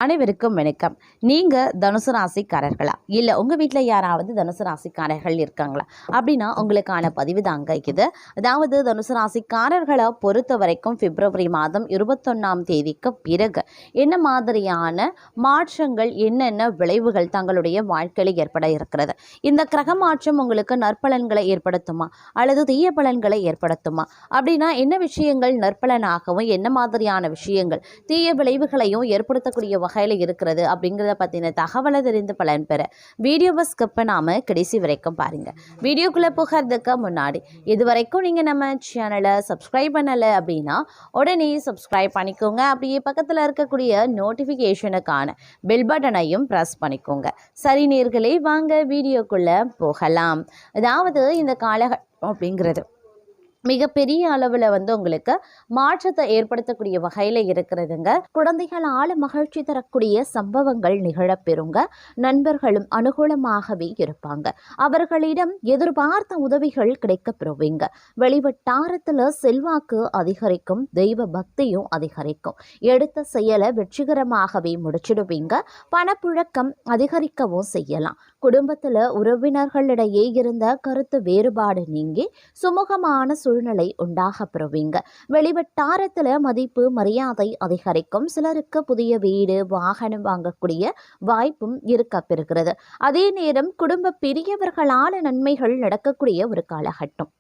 அனைவருக்கும் வணக்கம். நீங்கள் தனுசு ராசிக்காரர்களா, இல்லை உங்கள் வீட்டில் யாராவது தனுசு ராசிக்காரர்கள் இருக்காங்களா அப்படின்னா உங்களுக்கான பதிவு தாங்க இது. அதாவது தனுசு ராசிக்காரர்களை பொறுத்த வரைக்கும் பிப்ரவரி மாதம் 21ஆம் தேதிக்கு பிறகு என்ன மாதிரியான மாற்றங்கள், என்னென்ன விளைவுகள் தங்களுடைய வாழ்க்கையில் ஏற்பட இருக்கிறது? இந்த கிரக மாற்றம் உங்களுக்கு நற்பலன்களை ஏற்படுத்துமா அல்லது தீய பலன்களை ஏற்படுத்துமா? அப்படின்னா என்ன விஷயங்கள் நற்பலனாகவும் என்ன மாதிரியான விஷயங்கள் தீய விளைவுகளையும் ஏற்படுத்தக்கூடிய வகையில் இருக்கிறது அப்படிங்கிறத பற்றின தகவலை தெரிந்து பலன் பெற வீடியோவை ஸ்கிப் பண்ணாமல் கடைசி வரைக்கும் பாருங்கள். வீடியோக்குள்ளே போகிறதுக்கு முன்னாடி இது வரைக்கும் நீங்கள் நம்ம சேனலை சப்ஸ்கிரைப் பண்ணலை அப்படின்னா உடனே சப்ஸ்கிரைப் பண்ணிக்கோங்க. அப்படியே பக்கத்தில் இருக்கக்கூடிய நோட்டிஃபிகேஷனுக்கான பெல் பட்டனையும் ப்ரெஸ் பண்ணிக்கோங்க. சரி நேயர்களே, வாங்க வீடியோக்குள்ளே போகலாம். அதாவது இந்த காலகட்டம் அப்படிங்கிறது மிகப்பெரிய அளவில் உங்களுக்கு மாற்றத்தை ஏற்படுத்தக்கூடிய வகையில் இருக்கிறதுங்க. குழந்தைகளால் மகிழ்ச்சி தரக்கூடிய சம்பவங்கள் நிகழப்பெறுங்க. நண்பர்களும் அனுகூலமாகவே இருப்பாங்க. அவர்களிடம் எதிர்பார்த்த உதவிகள் கிடைக்கப்பெறுவீங்க. வெளிவட்டாரத்தில் செல்வாக்கு அதிகரிக்கும், தெய்வ பக்தியும் அதிகரிக்கும். எடுத்த செயலை வெற்றிகரமாகவே முடிச்சிடுவீங்க. பணப்புழக்கம் அதிகரிக்கவும் செய்யலாம். குடும்பத்தில் உறவினர்களிடையே இருந்த கருத்து வேறுபாடு நீங்கி சுமூகமான சூழ்நிலை உண்டாக பெறுவீங்க. வெளிவட்டாரத்தில் மதிப்பு மரியாதை அதிகரிக்கும். சிலருக்கு புதிய வீடு வாகனம் வாங்கக்கூடிய வாய்ப்பும் இருக்க பெறுகிறது. அதே நேரம் குடும்ப பெரியவர்களால் நன்மைகள் நடக்கக்கூடிய ஒரு காலகட்டம்.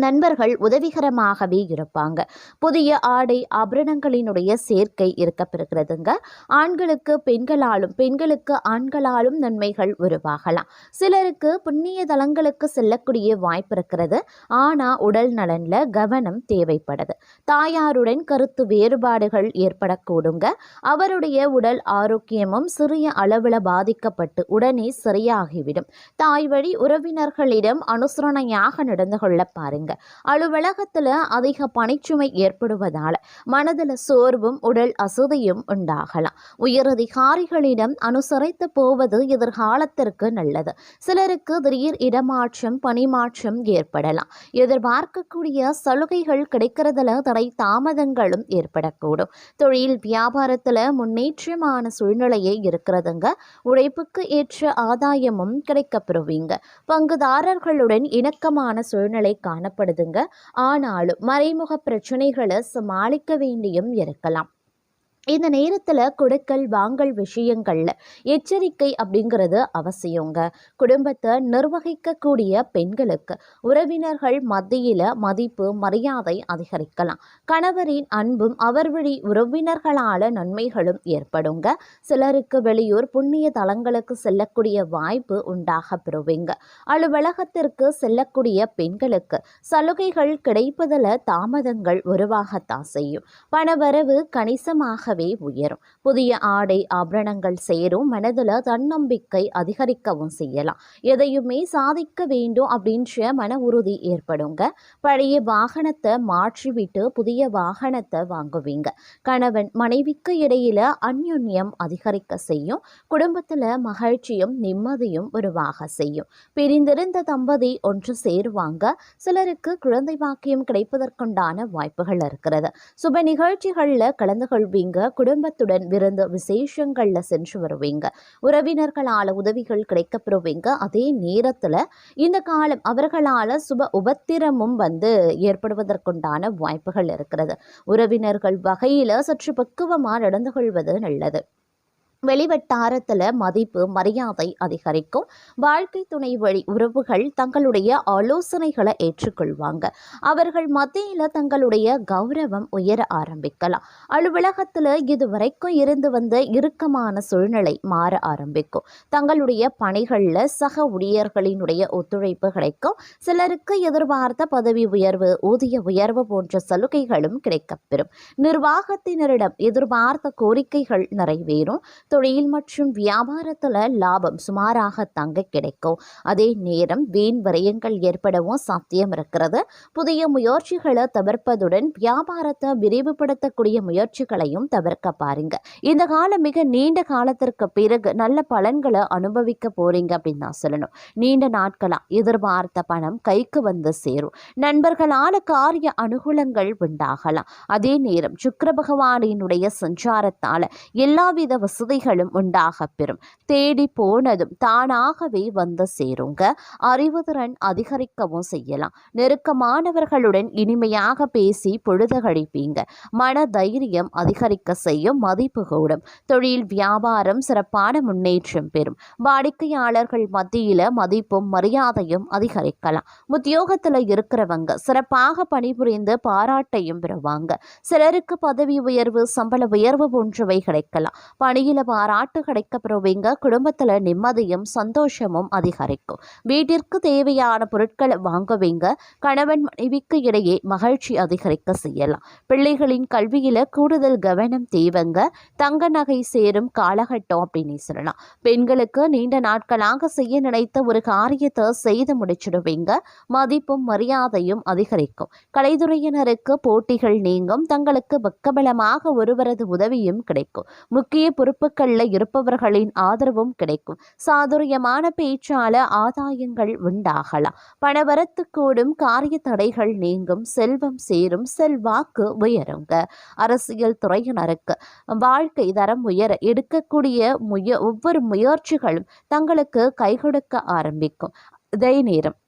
நண்பர்கள் உதவிகரமாகவே இருப்பாங்க. புதிய ஆடை ஆபரணங்களினுடைய சேர்க்கை இருக்கப்பெறுகிறதுங்க. ஆண்களுக்கு பெண்களாலும் பெண்களுக்கு ஆண்களாலும் நன்மைகள் உருவாகலாம். சிலருக்கு புண்ணிய தலங்களுக்கு செல்லக்கூடிய வாய்ப்பு இருக்கிறது. ஆனால் உடல் நலனில் கவனம் தேவைப்படுது. தாயாருடன் கருத்து வேறுபாடுகள் ஏற்படக்கூடுங்க. அவருடைய உடல் ஆரோக்கியமும் சிறிய அளவில் பாதிக்கப்பட்டு உடனே சரியாகிவிடும். தாய் வழி உறவினர்களிடம் அனுசரணையாக நடந்து கொள்ள பாருங்க. அலுவலகத்துல அதிக பணிச்சுமை ஏற்படுவதால மனதில் சோர்வும் உடல் அசதியும் உண்டாகலாம். உயரதிகாரிகளிடம் அனுசரித்து போவது எதிர்காலத்திற்கு நல்லது. சிலருக்கு திடீர் இடமாற்றம் பணிமாற்றம் ஏற்படலாம். எதிர்பார்க்கக்கூடிய சலுகைகள் கிடைக்கிறதுல தடை தாமதங்களும் ஏற்படக்கூடும். தொழில் வியாபாரத்துல முன்னேற்றமான சூழ்நிலையே இருக்கிறதுங்க. உழைப்புக்கு ஏற்ற ஆதாயமும் கிடைக்கப்பெறுவீங்க. பங்குதாரர்களுடன் இணக்கமான சூழ்நிலை காணப்படுதுங்க. ஆனாலும் மறைமுக பிரச்சனைகளை சமாளிக்க வேண்டியும் இருக்கலாம். இந்த நேரத்தில் கொடுக்கல் வாங்கல் விஷயங்களில் எச்சரிக்கை அப்படிங்கிறது அவசியங்க. குடும்பத்தை நிர்வகிக்கக்கூடிய பெண்களுக்கு உறவினர்கள் மத்தியில் மதிப்பு மரியாதை அதிகரிக்கலாம். கணவரின் அன்பும் அவர் வழி உறவினர்களால் நன்மைகளும் ஏற்படுங்க. சிலருக்கு வெளியூர் புண்ணிய தலங்களுக்கு செல்லக்கூடிய வாய்ப்பு உண்டாக பெறுவீங்க. அலுவலகத்திற்கு செல்லக்கூடிய பெண்களுக்கு சலுகைகள் கிடைப்பதில் தாமதங்கள் உருவாகத்தான் செய்யும். பணவரவு கணிசமாக உயரும். புதிய ஆடை ஆபரணங்கள் சேரும். மனதில் தன்னம்பிக்கை அதிகரிக்கவும் செய்யலாம். எதையுமே சாதிக்க வேண்டும் அப்படின்ற மன உறுதி ஏற்படுங்க. பழைய வாகனத்தை மாற்றிவிட்டு புதிய வாகனத்தை வாங்குவீங்க. கணவன் மனைவிக்கு இடையில அந்யுன்யம் அதிகரிக்க செய்யும். குடும்பத்தில் மகிழ்ச்சியும் நிம்மதியும் உருவாக செய்யும். பிரிந்திருந்த தம்பதி ஒன்று சேருவாங்க. சிலருக்கு குழந்தை பாக்கியம் கிடைப்பதற்குண்டான வாய்ப்புகள் இருக்கிறது. சுப நிகழ்ச்சிகளில் கலந்து கொள்வீங்க. குடும்பத்துடன் விருந்து விசேஷங்கள்ல சென்று வருவீங்க. உறவினர்களால் உதவிகள் கிடைக்கப்பெறுவீங்க. அதே நேரத்துல இந்த காலம் அவர்களால் சுப உபத்திரமும் ஏற்படுவதற்குண்டான வாய்ப்புகள் இருக்கிறது. உறவினர்கள் வகையில சற்று பக்குவமா நடந்து கொள்வது நல்லது. வெளிவட்டாரத்தில் மதிப்பு மரியாதை அதிகரிக்கும். வாழ்க்கை துணை வழி உறவுகள் தங்களுடைய ஆலோசனைகளை ஏற்றுக்கொள்வாங்க. அவர்கள் மத்தியில் தங்களுடைய கௌரவம் உயர ஆரம்பிக்கலாம். அலுவலகத்தில் இதுவரைக்கும் இருந்து வந்த இறுக்கமான சூழ்நிலை மாற ஆரம்பிக்கும். தங்களுடைய பணிகளில் சக ஊழியர்களினுடைய ஒத்துழைப்பு கிடைக்கும். சிலருக்கு எதிர்பார்த்த பதவி உயர்வு ஊதிய உயர்வு போன்ற சலுகைகளும் கிடைக்கப்பெறும். நிர்வாகத்தினரிடம் எதிர்பார்த்த கோரிக்கைகள் நிறைவேறும். தொழில் மற்றும் வியாபாரத்தில் லாபம் சுமாராக தங்க கிடைக்கும். அதே நேரம் வீண் விரயங்கள் ஏற்படவும் சாத்தியம் இருக்கிறது. புதிய முயற்சிகளை தவிர்ப்பதுடன் வியாபாரத்தை விரிவுபடுத்தக்கூடிய முயற்சிகளையும் தவிர்க்க பாருங்க. இந்த காலம் மிக நீண்ட காலத்திற்கு பிறகு நல்ல பலன்களை அனுபவிக்க போறீங்க அப்படின்னு தான் சொல்லணும். நீண்ட நாட்களா எதிர்பார்த்த பணம் கைக்கு வந்து சேரும். நண்பர்களால காரிய அனுகூலங்கள் உண்டாகலாம். அதே நேரம் சுக்கிர பகவானினுடைய சஞ்சாரத்தால எல்லாவித வசதிகளும் உண்டாக பெறும். தேடி போனதும் தானாகவே வந்து சேருங்க. அறிவுதிறன் அதிகரிக்கவும் செய்யலாம். நெருக்கமானவர்களுடன் இனிமையாக பேசி பொழுது கழிப்பீங்க. மன தைரியம் அதிகரிக்க செய்யும். மதிப்பு கூடும். தொழில் வியாபாரம் சிறப்பான முன்னேற்றம் பெறும். வாடிக்கையாளர்கள் மத்தியில மதிப்பும் மரியாதையும் அதிகரிக்கலாம். உத்தியோகத்துல இருக்கிறவங்க சிறப்பாக பணிபுரிந்து பாராட்டையும் பெறுவாங்க. சிலருக்கு பதவி உயர்வு, சம்பள உயர்வு போன்றவை கிடைக்கலாம். பணியில பாராட்டு கிடைக்க பெறுவீங்க. குடும்பத்துல நிம்மதியும் சந்தோஷமும் அதிகரிக்கும். வீட்டிற்கு தேவையான பொருட்களை வாங்குவீங்க. கணவன் மனைவிக்கு இடையே மகிழ்ச்சி அதிகரிக்க செய்யலாம். பிள்ளைகளின் கல்வியில கூடுதல் கவனம் தேவைங்க. தங்க நகை சேரும் காலகட்டம் அப்படின்னு சொல்லலாம். பெண்களுக்கு நீண்ட நாட்களாக செய்ய நினைத்த ஒரு காரியத்தை செய்து முடிச்சிடுவீங்க. மதிப்பும் மரியாதையும் அதிகரிக்கும். கலைத்துறையினருக்கு போட்டிகள் நீங்கும். தங்களுக்கு பக்கபலமாக ஒருவரது உதவியும் கிடைக்கும். முக்கிய பொறுப்புகளில் இருப்பவர்களின் ஆதரவும் கிடைக்கும். சாதுரியமான பேச்சால ஆதாயங்கள் உண்டாகலாம். பணவரத்து கூடும். காரிய தடைகள் நீங்கும். செல்வம் சேரும். செல்வாக்கு உயருங்க. அரசியல் துறையினருக்கு வாழ்க்கை தரம் உயர எடுக்கக்கூடிய ஒவ்வொரு முயற்சிகளும் தங்களுக்கு கை கொடுக்க ஆரம்பிக்கும். அதே நேரம்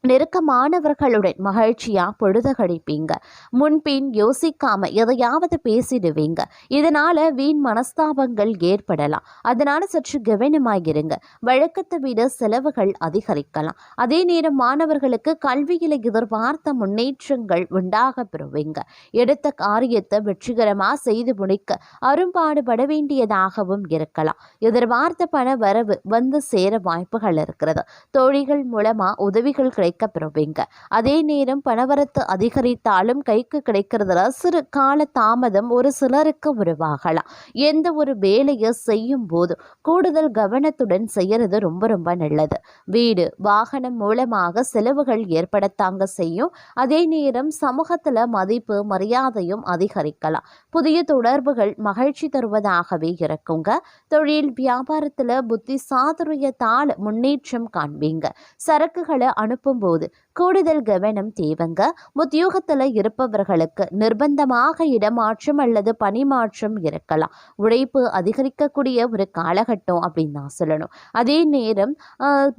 நெருக்கமானவர்களுடன் மகிழ்ச்சியா பொழுது கழிப்பீங்க. முன்பின் யோசிக்காம எதையாவது பேசிடுவீங்க. இதனால வீண் மனஸ்தாபங்கள் ஏற்படலாம். அதனால சற்று கவனமாகிருங்க. வழக்கத்தை விட செலவுகள் அதிகரிக்கலாம். அதே நேரம் மாணவர்களுக்கு கல்வியில எதிர்பார்த்த முன்னேற்றங்கள் உண்டாக பெறுவீங்க. எடுத்த காரியத்தை வெற்றிகரமா செய்து முடிக்க அரும்பாடுபட வேண்டியதாகவும் இருக்கலாம். எதிர்பார்த்த பண வரவு வந்து சேர வாய்ப்புகள் இருக்கிறது. தோழிகள் மூலமா உதவிகள் பெறுவீங்க. அதே நேரம் பணவரத்து அதிகரித்தாலும் கைக்கு கிடைக்கிறதுல சிறு கால தாமதம் ஒரு சிலருக்கு உருவாகலாம். எந்த ஒரு வேலையை செய்யும் போது கூடுதல் கவனத்துடன் செய்யறது ரொம்ப ரொம்ப நல்லது. வீடு வாகனம் மூலமாக செலவுகள் ஏற்படத்தாங்க செய்யும். அதே நேரம் சமூகத்துல மதிப்பு மரியாதையும் அதிகரிக்கலாம். புதிய தொடர்புகள் மகிழ்ச்சி தருவதாகவே இருக்குங்க. தொழில் வியாபாரத்துல புத்தி சாதுரியத்தால் முன்னேற்றம் காண்பீங்க. சரக்குகளை அனுப்பும் போது கூடுதல் கவனம் தேவைங்க. உத்தியோகத்தில் இருப்பவர்களுக்கு நிர்பந்தமாக இடமாற்றம் அல்லது பணிமாற்றம் இருக்கலாம். உழைப்பு அதிகரிக்கக்கூடிய ஒரு காலகட்டம் அப்படின்னு தான் சொல்லணும். அதே நேரம்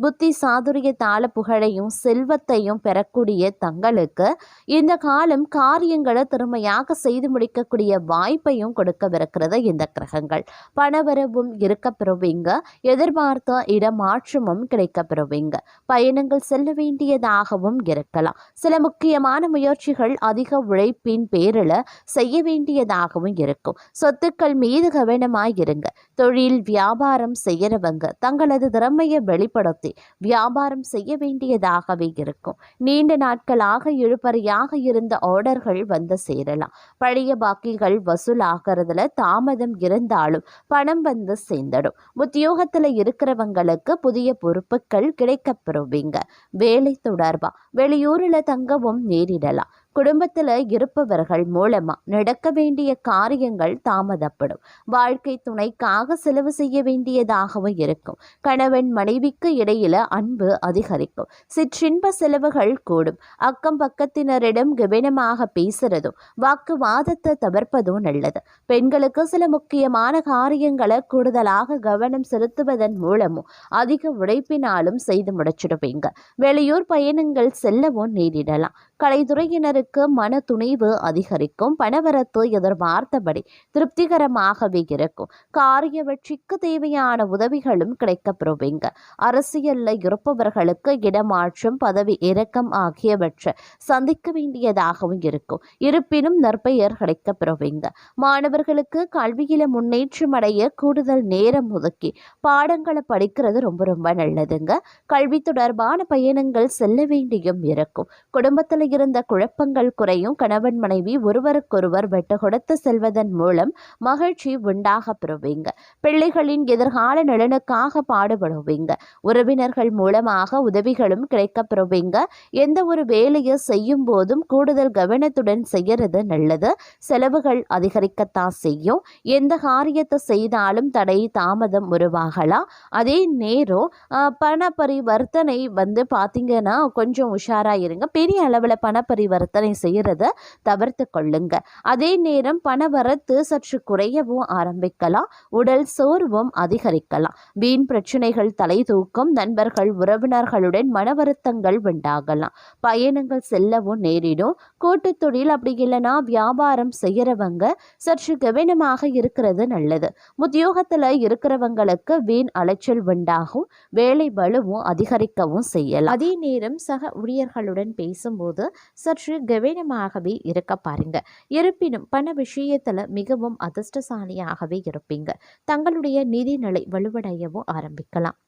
புத்தி சாதுரியத்தால புகழையும் செல்வத்தையும் பெறக்கூடிய தங்களுக்கு இந்த காலம் காரியங்களை திறமையாக செய்து முடிக்கக்கூடிய வாய்ப்பையும் கொடுக்கவிருக்கிறது இந்த கிரகங்கள். பணவரவும் இருக்க பெறுவீங்க. எதிர்பார்த்த இடமாற்றமும் கிடைக்க பெறுவீங்க. பயணங்கள் செல்ல வேண்டியதாகவும் இருக்கலாம். சில முக்கியமான முயற்சிகள் அதிக உழைப்பின் பேரில் செய்ய வேண்டியதாகவும் இருக்கும். சொத்துக்கள் மீது கவனமாயிருங்க. தொழில் வியாபாரம் செய்யறவங்க தங்களது திறமையை வெளிப்படுத்தி வியாபாரம் செய்ய வேண்டியதாகவே இருக்கும். நீண்ட நாட்களாக இழுபறியாக இருந்த ஆர்டர்கள் வந்து சேரலாம். பழைய பாக்கிகள் வசூலாகிறதுல தாமதம் இருந்தாலும் பணம் வந்து சேர்ந்துடும். உத்தியோகத்தில் இருக்கிறவங்களுக்கு புதிய பொறுப்புகள் கிடைக்கப்பெறுவீங்க. வேலை தொடர்பா வெளியூரில் தங்கவும் நேரிடலாம். குடும்பத்தில் இருப்பவர்கள் மூலமா நடக்க வேண்டிய காரியங்கள் தாமதப்படும். வாழ்க்கை துணைக்காக செலவு செய்ய வேண்டியதாகவும் இருக்கும். கணவன் மனைவிக்கு இடையில அன்பு அதிகரிக்கும். சிற்றின்ப செலவுகள் கூடும். அக்கம் பக்கத்தினரிடம் கவனமாக பேசுறதும் வாக்குவாதத்தை தவிர்ப்பதும் நல்லது. பெண்களுக்கு சில முக்கியமான காரியங்களை கூடுதலாக கவனம் செலுத்துவதன் மூலமும் அதிக உழைப்பினாலும் செய்து முடிச்சிடுவீங்க. வெளியூர் பயணங்கள் செல்லவும் நேரிடலாம். கலைத்துறையினருக்கு மன துணிவு அதிகரிக்கும். பணவரத்து எதிர்பார்த்தபடி திருப்திகரமாகவே இருக்கும். காரிய வெற்றிக்கு தேவையான உதவிகளும் கிடைக்கப்பெறுவீங்க. அரசியல்ல இருப்பவர்களுக்கு இடமாற்றம் பதவி இறக்கம் ஆகியவற்றை சந்திக்க வேண்டியதாகவும் இருக்கும். இருப்பினும் நற்பெயர் கிடைக்கப்பெறுவீங்க. மாணவர்களுக்கு கல்வியில முன்னேற்றம் அடைய கூடுதல் நேரம் ஒதுக்கி பாடங்களை படிக்கிறது ரொம்ப ரொம்ப நல்லதுங்க. கல்வி தொடர்பான பயணங்கள் செல்ல வேண்டியும் இருக்கும். குடும்பத்தில் இருந்த குழப்பங்கள் குழப்பங்கள் குறையும். கணவன் மனைவி ஒருவருக்கொருவர் விட்டு கொடுத்து செல்வதன் மூலம் மகிழ்ச்சி உண்டாக பெறுவீங்க. பிள்ளைகளின் எதிர்கால நலனுக்காக பாடுபடுவீங்க. உறவினர்கள் மூலமாக உதவிகளும் கிடைக்க பெறுவீங்க. எந்த ஒரு வேலையை செய்யும் போதும் கூடுதல் கவனத்துடன் செய்யறது நல்லது. செலவுகள் அதிகரிக்கத்தான் செய்யும். எந்த காரியத்தை செய்தாலும் தடை தாமதம் உருவாகலாம். அதே நேரம் பண பரிவர்த்தனை பார்த்தீங்கன்னா கொஞ்சம் உஷாரா இருங்க. பெரிய அளவில் பண பரிவர்த்தனை செய்யறத தவிர்த்து கொள்ளுங்க. அதே நேரம் பண வரத்து சற்று குறையவும் ஆரம்பிக்கலாம். உடல் சோர்வும் அதிகரிக்கலாம். வீண் பிரச்சனைகள் தலை தூக்கும். நண்பர்கள் உறவினர்களுடன் மன வருத்தங்கள் உண்டாகலாம். பயணங்கள் செல்லவும் நேரிடும். கூட்டு தொழில் அப்படி இல்லைன்னா வியாபாரம் செய்யறவங்க சற்று கவனமாக இருக்கிறது நல்லது. உத்தியோகத்துல இருக்கிறவங்களுக்கு வீண் அலைச்சல் உண்டாகும். வேலை பளுவும் அதிகரிக்கவும் செய்யலாம். அதே நேரம் சக ஊழியர்களுடன் பேசும்போது சற்று கவனமாகவே இருக்க பாருங்க. இருப்பினும் பண விஷயத்துல மிகவும் அதிர்ஷ்டசாலியாகவே இருப்பீங்க. தங்களுடைய நிதிநிலை வலுவடையவும் ஆரம்பிக்கலாம்.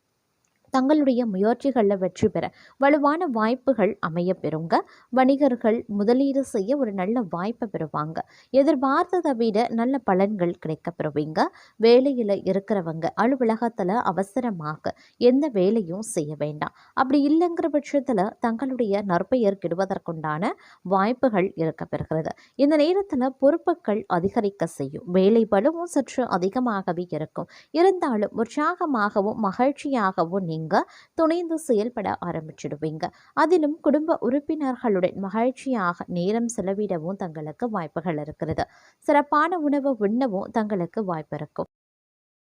தங்களுடைய முயற்சிகளில் வெற்றி பெற வலுவான வாய்ப்புகள் அமைய பெறுங்க. வணிகர்கள் முதலீடு செய்ய ஒரு நல்ல வாய்ப்பை பெறுவாங்க. எதிர்பார்த்ததை விட நல்ல பலன்கள் கிடைக்க பெறுவீங்க. வேலையில் இருக்கிறவங்க அலுவலகத்தில் அவசரமாக எந்த வேலையும் செய்ய வேண்டாம். அப்படி இல்லைங்கிற பட்சத்தில் தங்களுடைய நற்பெயர் கெடுவதற்குண்டான வாய்ப்புகள் இருக்க பெறுகிறது. இந்த நேரத்தில் பொறுப்புகள் அதிகரிக்க செய்யும். வேலை பளுவும் சற்று அதிகமாகவே இருக்கும். இருந்தாலும் உற்சாகமாகவும் மகிழ்ச்சியாகவும் நீங்க துணிந்து செயல்பட ஆரம்பிச்சிடுவீங்க. அதிலும் குடும்ப உறுப்பினர்களுடன் மகிழ்ச்சியாக நேரம் செலவிடவும் தங்களுக்கு வாய்ப்புகள் இருக்கிறது. சிறப்பான உணவு உண்ணவும் தங்களுக்கு வாய்ப்பு இருக்கும்.